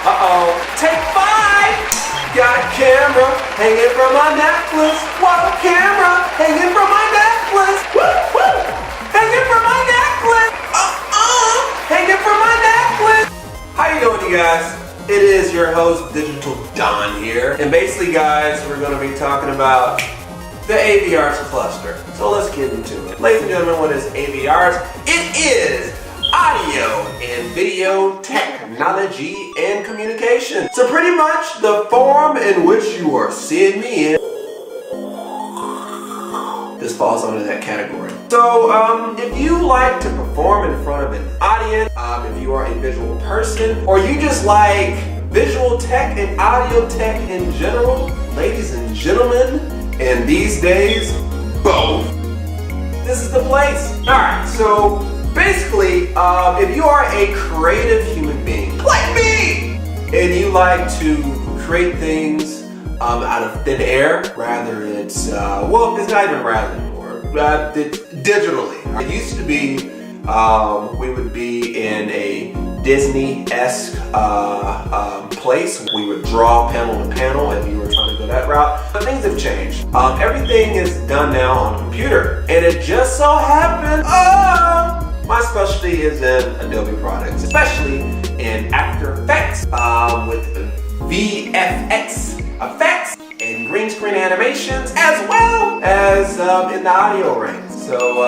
Uh-oh. Take 5! Got a camera hanging from my necklace. Whoa, camera hanging from my necklace. Woo, woo! Hanging from my necklace. Hanging from my necklace. How you doing, you guys? It is your host, Digital Don here. And basically, guys, we're going to be talking about the AVRs cluster. So let's get into it. Ladies and gentlemen, what is AVRs? It is audio and video technology and communication. So pretty much the form in which you are seeing me in, this falls under that category. So if you like to perform in front of an audience, if you are a visual person, or you just like visual tech and audio tech in general, ladies and gentlemen, and these days, both, this is the place. Alright, so basically, if you are a creative human being, like me, and you like to create things out of thin air, rather it's, well, it's not even rather anymore, but digitally. It used to be, we would be in a Disney-esque place. We would draw panel to panel if you were trying to go that route. But things have changed. Everything is done now on a computer. And it just so happened, my specialty is in Adobe products, especially in After Effects with VFX effects and green screen animations, as well as in the audio range. So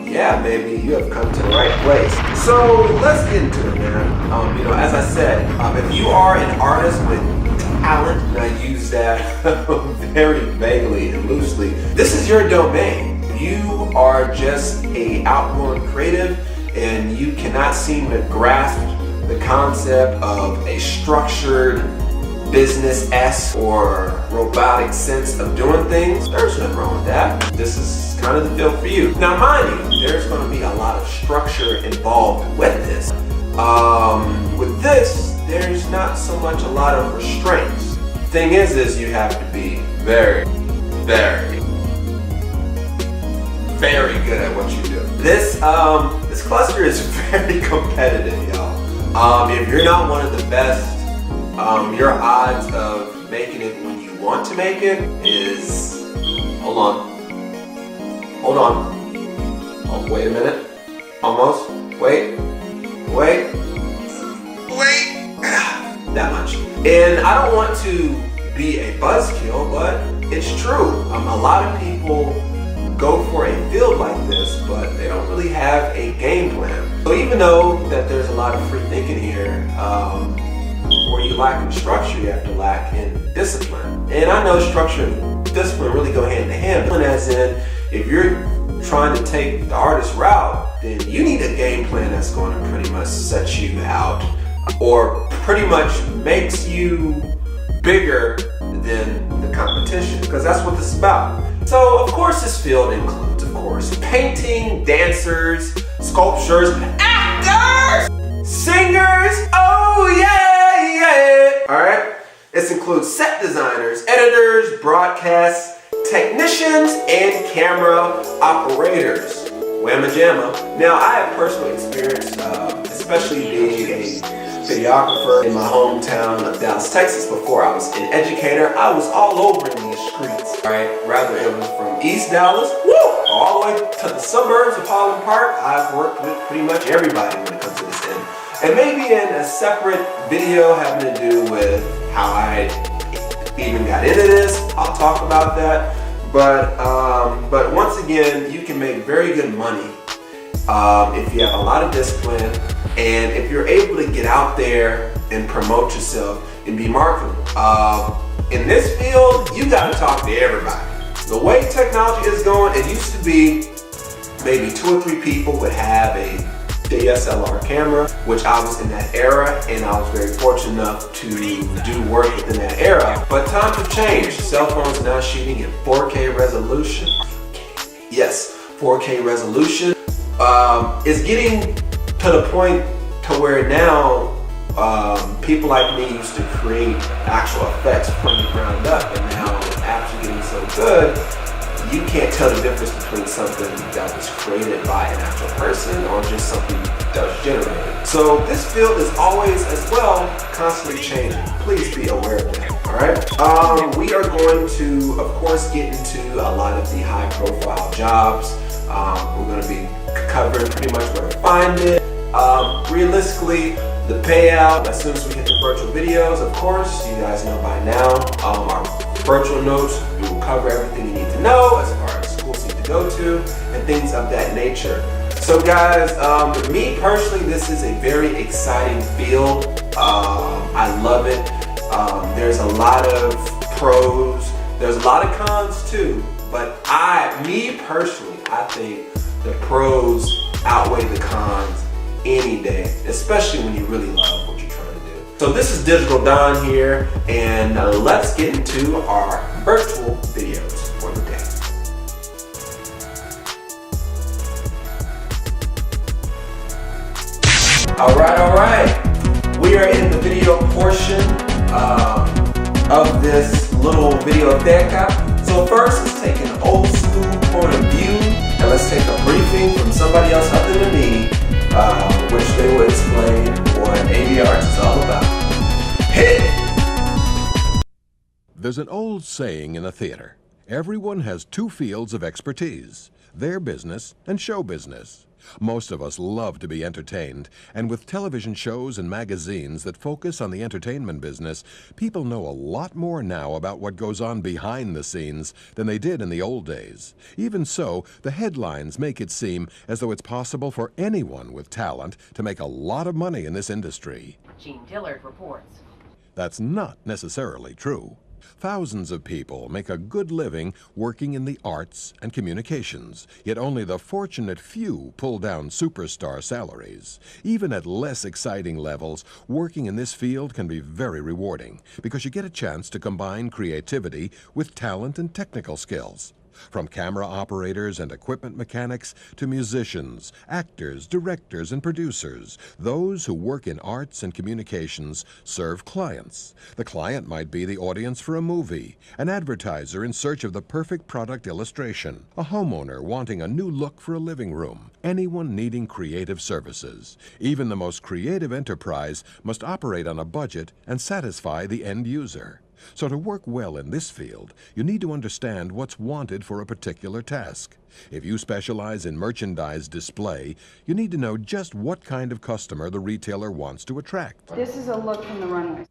yeah, baby, you have come to the right place. So let's get into it, man. As I said, if you are an artist with talent, and I use that very vaguely and loosely, this is your domain. You are just a outgoing creative, and you cannot seem to grasp the concept of a structured business-esque or robotic sense of doing things. There's nothing wrong with that. This is kind of the field for you. Now, mind you, there's going to be a lot of structure involved with this. With this, there's not so much a lot of restraints. Thing is you have to be very, very, very good at what you do. This cluster is very competitive, y'all. If you're not one of the best, your odds of making it when you want to make it is, hold on, oh, wait a minute, almost, wait, that much. And I don't want to be a buzzkill, but it's true. A lot of people go for a field like this, but they don't really have a game plan. So even though that there's a lot of free thinking here, where you lack in structure, you have to lack in discipline. And I know structure and discipline really go hand in hand. As in, if you're trying to take the artist route, then you need a game plan that's going to pretty much set you out, or pretty much makes you bigger than the competition, because that's what this is about. So, of course, this field includes, of course, painting, dancers, sculptures, actors, singers, oh yeah! Alright? This includes set designers, editors, broadcast technicians, and camera operators. Whamma jamma. Now, I have personal experience, especially being a videographer in my hometown of Dallas, Texas. Before I was an educator, I was all over in these streets. Alright? Rather it was from East Dallas, all the way to the suburbs of Highland Park. I've worked with pretty much everybody when it comes to this end. And maybe in a separate video having to do with how I even got into this, I'll talk about that. But once again, you can make very good money if you have a lot of discipline, and if you're able to get out there and promote yourself and be marketable. In this field, you got to talk to everybody. The way technology is going, it used to be maybe 2 or 3 people would have a DSLR camera, which I was in that era, and I was very fortunate enough to do work within that era. But times have changed. Cell phones are now shooting in 4K resolution. Yes, 4K resolution. It's getting to the point to where now people like me used to create actual effects from the ground up, and now with apps are getting so good, you can't tell the difference between something that was created by an actual person or just something that was generated. So this field is always, as well, constantly changing. Please be aware of that, all right? We are going to, of course, get into a lot of the high-profile jobs. We're going to be covering pretty much where to find it. Realistically, the payout, as soon as we hit the virtual videos, of course, you guys know by now, our virtual notes, we will cover everything you need to know as far as schools you need to go to and things of that nature. So guys, me personally, this is a very exciting field. I love it. There's a lot of pros, there's a lot of cons too, but me personally, I think the pros outweigh the cons any day, especially when you really love what you're trying to do. So this is Digital Don here, and let's get into our virtual videos for the day. All right. We are in the video portion of this little video deca. So first, let's take an old school point of view, and let's take a briefing from somebody else other than me, which they will explain what AV Arts is all about. Hit it! There's an old saying in a theater. Everyone has two fields of expertise, their business and show business. Most of us love to be entertained, and with television shows and magazines that focus on the entertainment business, people know a lot more now about what goes on behind the scenes than they did in the old days. Even so, the headlines make it seem as though it's possible for anyone with talent to make a lot of money in this industry. Gene Dillard reports. That's not necessarily true. Thousands of people make a good living working in the arts and communications, yet only the fortunate few pull down superstar salaries. Even at less exciting levels, working in this field can be very rewarding because you get a chance to combine creativity with talent and technical skills. From camera operators and equipment mechanics to musicians, actors, directors, and producers, those who work in arts and communications serve clients. The client might be the audience for a movie, an advertiser in search of the perfect product illustration, a homeowner wanting a new look for a living room, anyone needing creative services. Even the most creative enterprise must operate on a budget and satisfy the end user. So to work well in this field, you need to understand what's wanted for a particular task. If you specialize in merchandise display, you need to know just what kind of customer the retailer wants to attract. This is a look from the runway.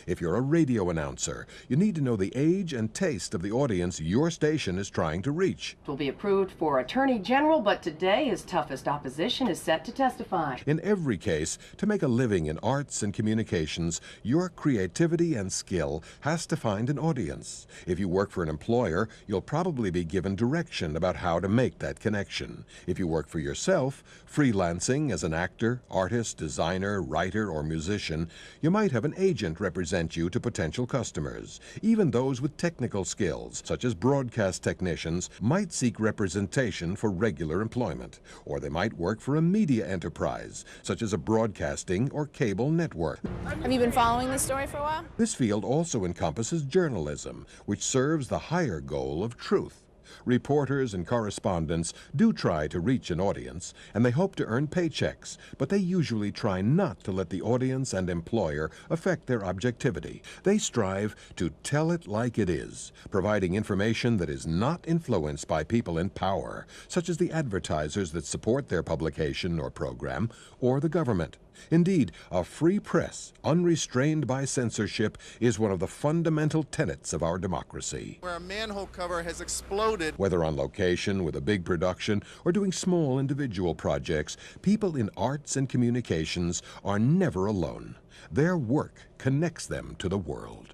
If you're a radio announcer, you need to know the age and taste of the audience your station is trying to reach. Will be approved for Attorney General, but today his toughest opposition is set to testify. In every case, to make a living in arts and communications, your creativity and skill has to find an audience. If you work for an employer, you'll probably be given direction about how to make that connection. If you work for yourself, freelancing as an actor, artist, designer, writer, or musician, you might have an agent represent you to potential customers. Even those with technical skills, such as broadcast technicians, might seek representation for regular employment, or they might work for a media enterprise, such as a broadcasting or cable network. Have you been following this story for a while? This field also encompasses journalism, which serves the higher goal of truth. Reporters and correspondents do try to reach an audience, and they hope to earn paychecks, but they usually try not to let the audience and employer affect their objectivity. They strive to tell it like it is, providing information that is not influenced by people in power, such as the advertisers that support their publication or program, or the government. Indeed, a free press, unrestrained by censorship, is one of the fundamental tenets of our democracy. Where a manhole cover has exploded. Whether on location with a big production or doing small individual projects, people in arts and communications are never alone. Their work connects them to the world.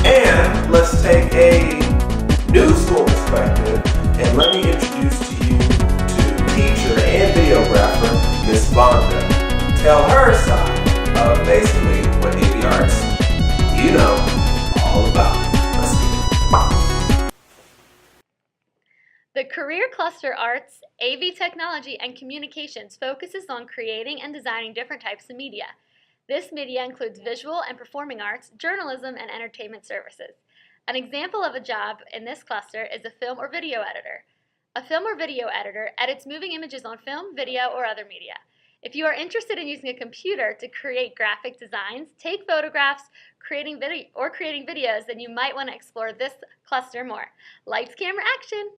And let's take a new school perspective, and let me introduce to you teacher and videographer, Miss Vonda. Tell her side of basically what AV Arts, you know, all about. Let's get it. The Career Cluster Arts, AV Technology, and Communications focuses on creating and designing different types of media. This media includes visual and performing arts, journalism, and entertainment services. An example of a job in this cluster is a film or video editor. A film or video editor edits moving images on film, video, or other media. If you are interested in using a computer to create graphic designs, take photographs, creating videos, then you might want to explore this cluster more. Lights, camera, action!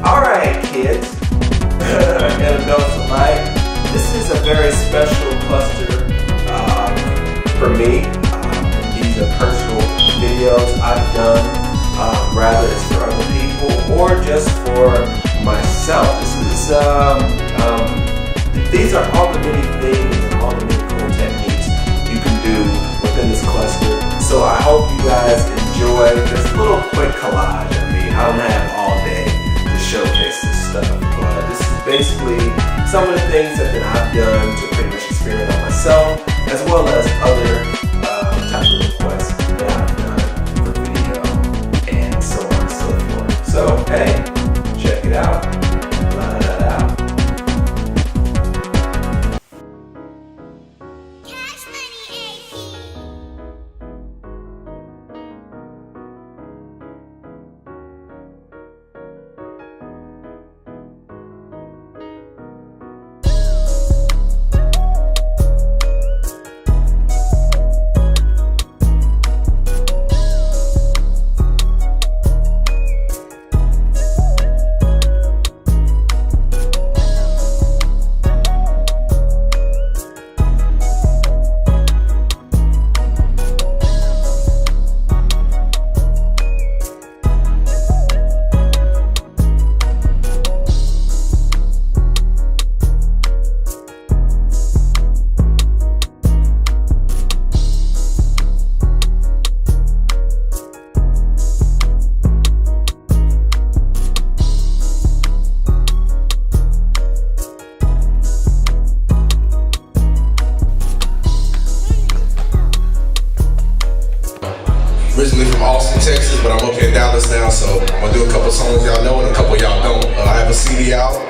Alright, kids, and adults alike, this is a very special cluster for me. These are personal videos I've done, rather it's for other people or just for myself. These are all the many things and all the many cool techniques you can do within this cluster. So I hope you guys enjoy this little quick collage. I mean, I don't have all day to showcase this stuff, but this is basically some of the things that I've done to pretty much experiment on myself, as well as other types of requests that I've done for video and so on and so forth. So hey, check it out. La da da. Originally from Austin, Texas, but I'm up here in Dallas now, so I'm gonna do a couple songs y'all know and a couple y'all don't. I have a CD out.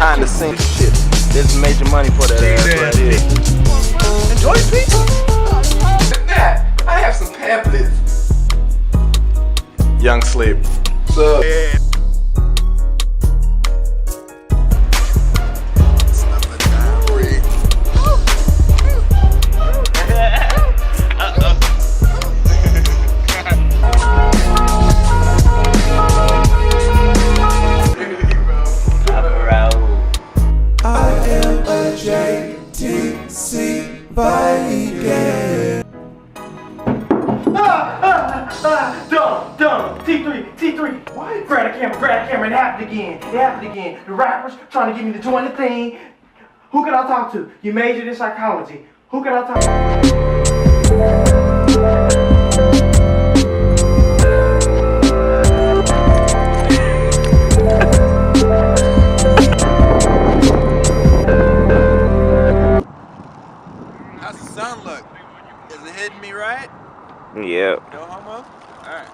Behind the scenes shit. There's major money for that ass right here. Enjoy pizza? Nah, I have some pamphlets. Young Sleep. What's up? Yeah. Dumb, T3. What? Grab the camera, it happened again. The rappers trying to get me to join the thing. Who can I talk to? You majored in psychology. Who can I talk to? How's the sun look? Is it hitting me right? Yep. No homo? Alright.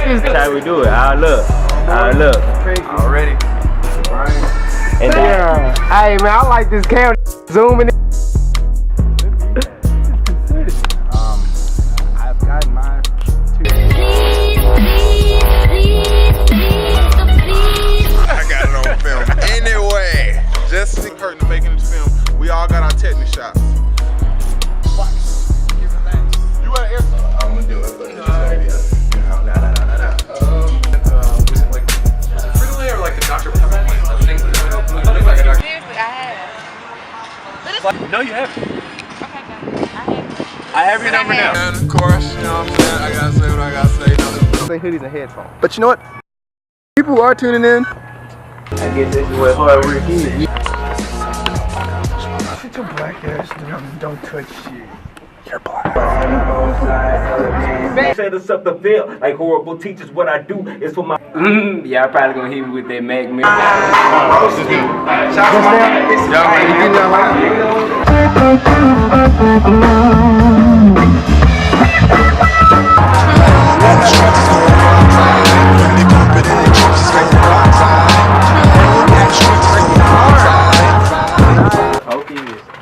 That's how we do it. Look. Already. And Yeah. Hey man, I like this camera. Zooming in. I've got my I got it on film. Anyway, just hurting to making this film. We all got our technical shots. You want to air? I'm gonna do it, but it's just gonna be a, Freeway or like a Dr. Pepper? Things like a Dr. Seriously, I have. No, you haven't. Okay, good. I have your number now. And of course, you know what I'm saying? I gotta say what I gotta say. Say hoodies and headphones. But you know what? People who are tuning in. I guess this is what hard work is. Sit your black ass down and don't touch shit. You're black. Set us up the field like horrible teachers. What I do is for my. Y'all probably gonna hit me with that Mac man.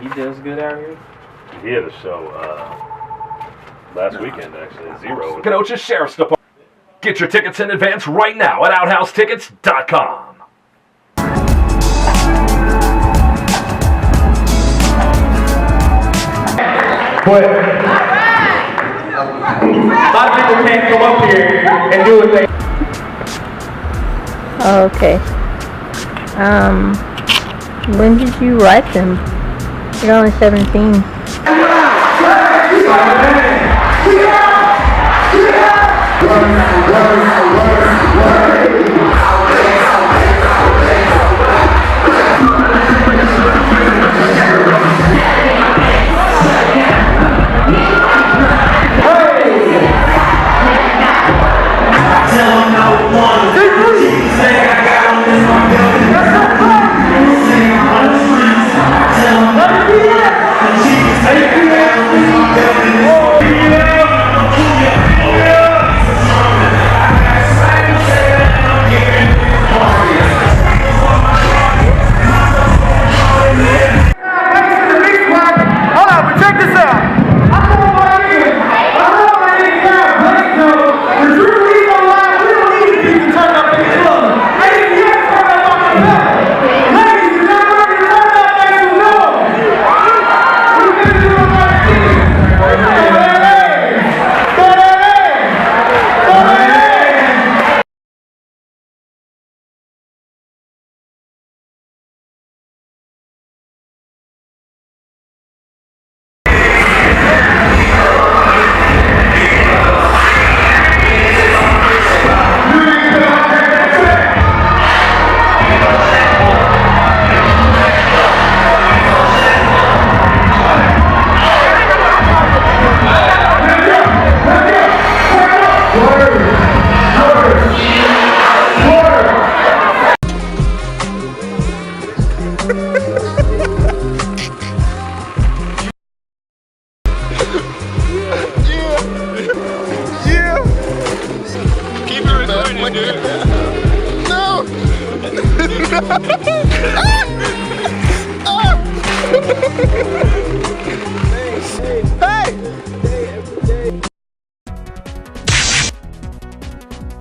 He does good out here. He had a show last weekend, actually. Zero. Kenosha Sheriff's Department. Get your tickets in advance right now at OutHouseTickets.com. But a lot of people can't come up here and do what they. Okay. When did you write them? You're only 17.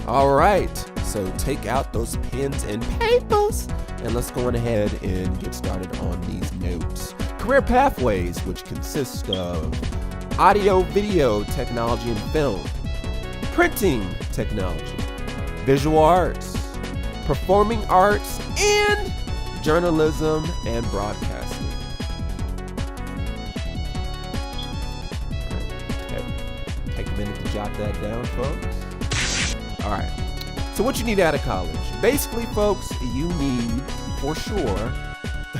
Alright, so take out those pens and papers and let's go on ahead and get started on these notes. Career pathways, which consist of audio, video, technology and film, printing technology, visual arts, performing arts, and journalism and broadcasting. Okay. Take a minute to jot that down, folks. Alright, so what you need out of college? Basically, folks, you need, for sure,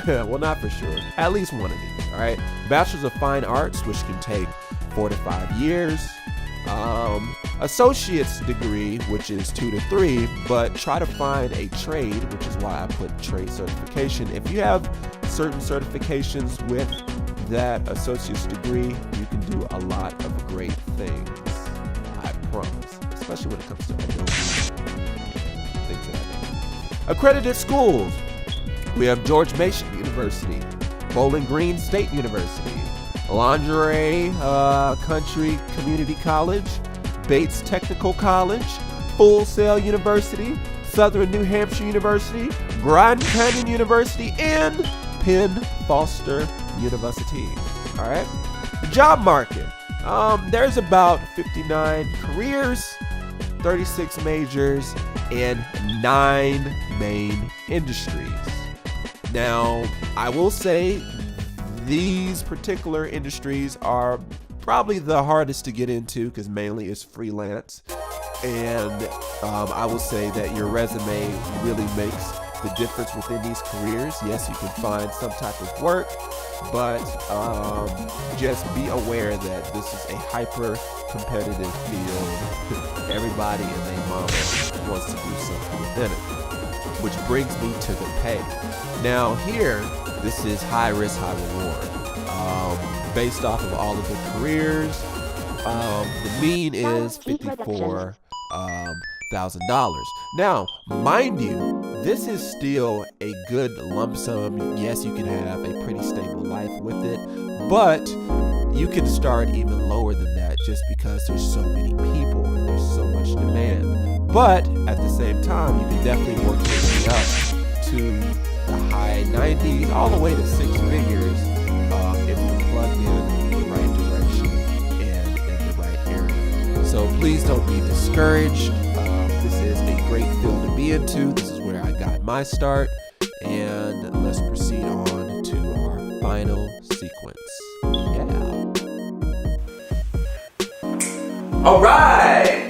well, not for sure, at least one of these, alright? Bachelor's of Fine Arts, which can take 4 to 5 years. Associate's degree, which is 2 to 3, but try to find a trade, which is why I put trade certification. If you have certain certifications with that associate's degree, you can do a lot of great things. I promise. especially when it comes to Adobe, things of that nature. Accredited schools. We have George Mason University, Bowling Green State University, Lingerie Country Community College, Bates Technical College, Full Sail University, Southern New Hampshire University, Grand Canyon University, and Penn Foster University. All right. The job market. There's about 59 careers, 36 majors, and 9 main industries. Now, I will say these particular industries are probably the hardest to get into because mainly it's freelance. And I will say that your resume really makes the difference within these careers. Yes, you can find some type of work, but just be aware that this is a hyper competitive field. Everybody and their mama wants to do something within it, which brings me to the pay. Now here, this is high risk, high reward. Based off of all of the careers, the mean is $54,000. Now, mind you, this is still a good lump sum. Yes, you can have a pretty stable life with it, but you can start even lower than that just because there's so many people and there's so much demand. But at the same time, you can definitely work your way up to the high 90s, all the way to 6 figures if you're plugged in the right direction and in the right area. So please don't be discouraged. This is a great field to be into. This is where I got my start. And let's proceed on to our final sequence. Yeah. All right.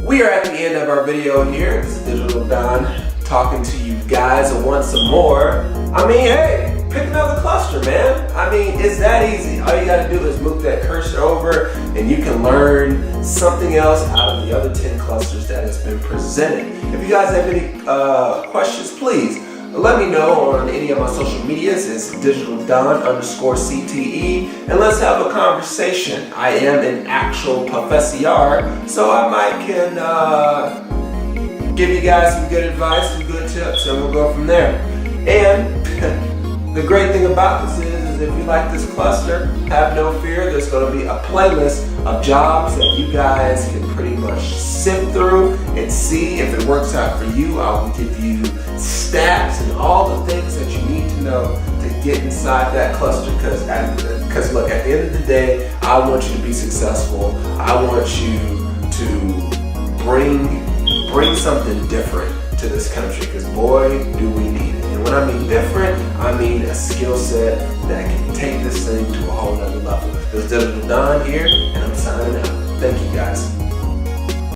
We are at the end of our video here. This is Digital Don talking to you guys and want some more. I mean, hey, pick another cluster, man. I mean, it's that easy. All you gotta do is move that cursor over and you can learn something else out of the other 10 clusters that has been presented. If you guys have any questions, please let me know on any of my social medias. It's DigitalDon_CTE, and let's have a conversation. I am an actual professor, so I might can give you guys some good advice, some good tips, and we'll go from there. And the great thing about this is if you like this cluster, have no fear. There's going to be a playlist of jobs that you guys can pretty much sift through and see if it works out for you. I will give you stats and all the things that you need to know to get inside that cluster. Because look, at the end of the day, I want you to be successful. I want you to bring something different to this country, because boy, do we need it. And when I mean different, I mean a skill set that can take this thing to a whole nother level. This is Digital Don here, and I'm signing out. Thank you guys.